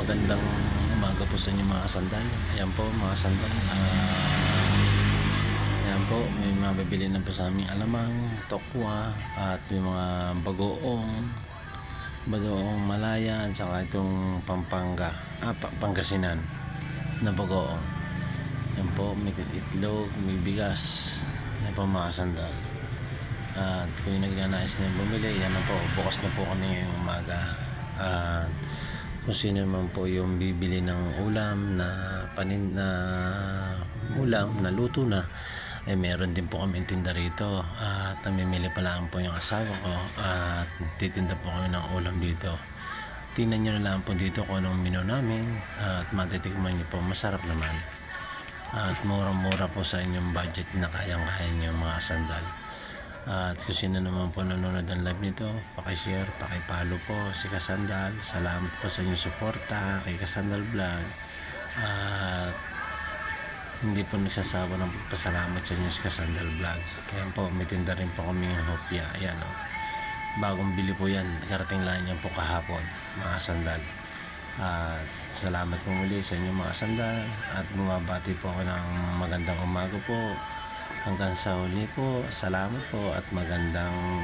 Magandang umaga po sa inyo mga sandal. Ayan po mga sandal. Ayan po, may mabibili na po sa aming alamang, tokwa, at yung mga bagoong malaya, at saka itong Pangasinan na bagoong. Ayan po, may itlog, may bigas. Ayan po mga sandal. At kung yung nagnanais na bumili, yan na po, bukas na po kami ngayong umaga. At kung sino man po yung bibili ng ulam na ulam na luto na, ay meron din po kami tinda rito. At namimili pa lang po yung asawa ko at titinda po kami ng ulam dito. Tingnan nyo na lang po dito kung anong menu namin at matitikman nyo po, masarap naman. At murang-mura po sa inyong budget na kayang-kaya nyo mga sandal. At kung sino naman po nanonood ng live nito, pakishare, pakipalo po si Kasandal. Salamat po sa inyong suporta kay Kasandal Vlog. At hindi po nagsasawa ng pasalamat sa inyo si Kasandal Vlog. Kaya po, may tinda rin po kami ng hopya. Ayan o. Bagong bili po yan. Karating lang yan po kahapon, mga sandal. At salamat po muli sa inyo mga sandal. At bumabati po ako ng magandang umaga po. Hanggang sa huli po, salamat po at magandang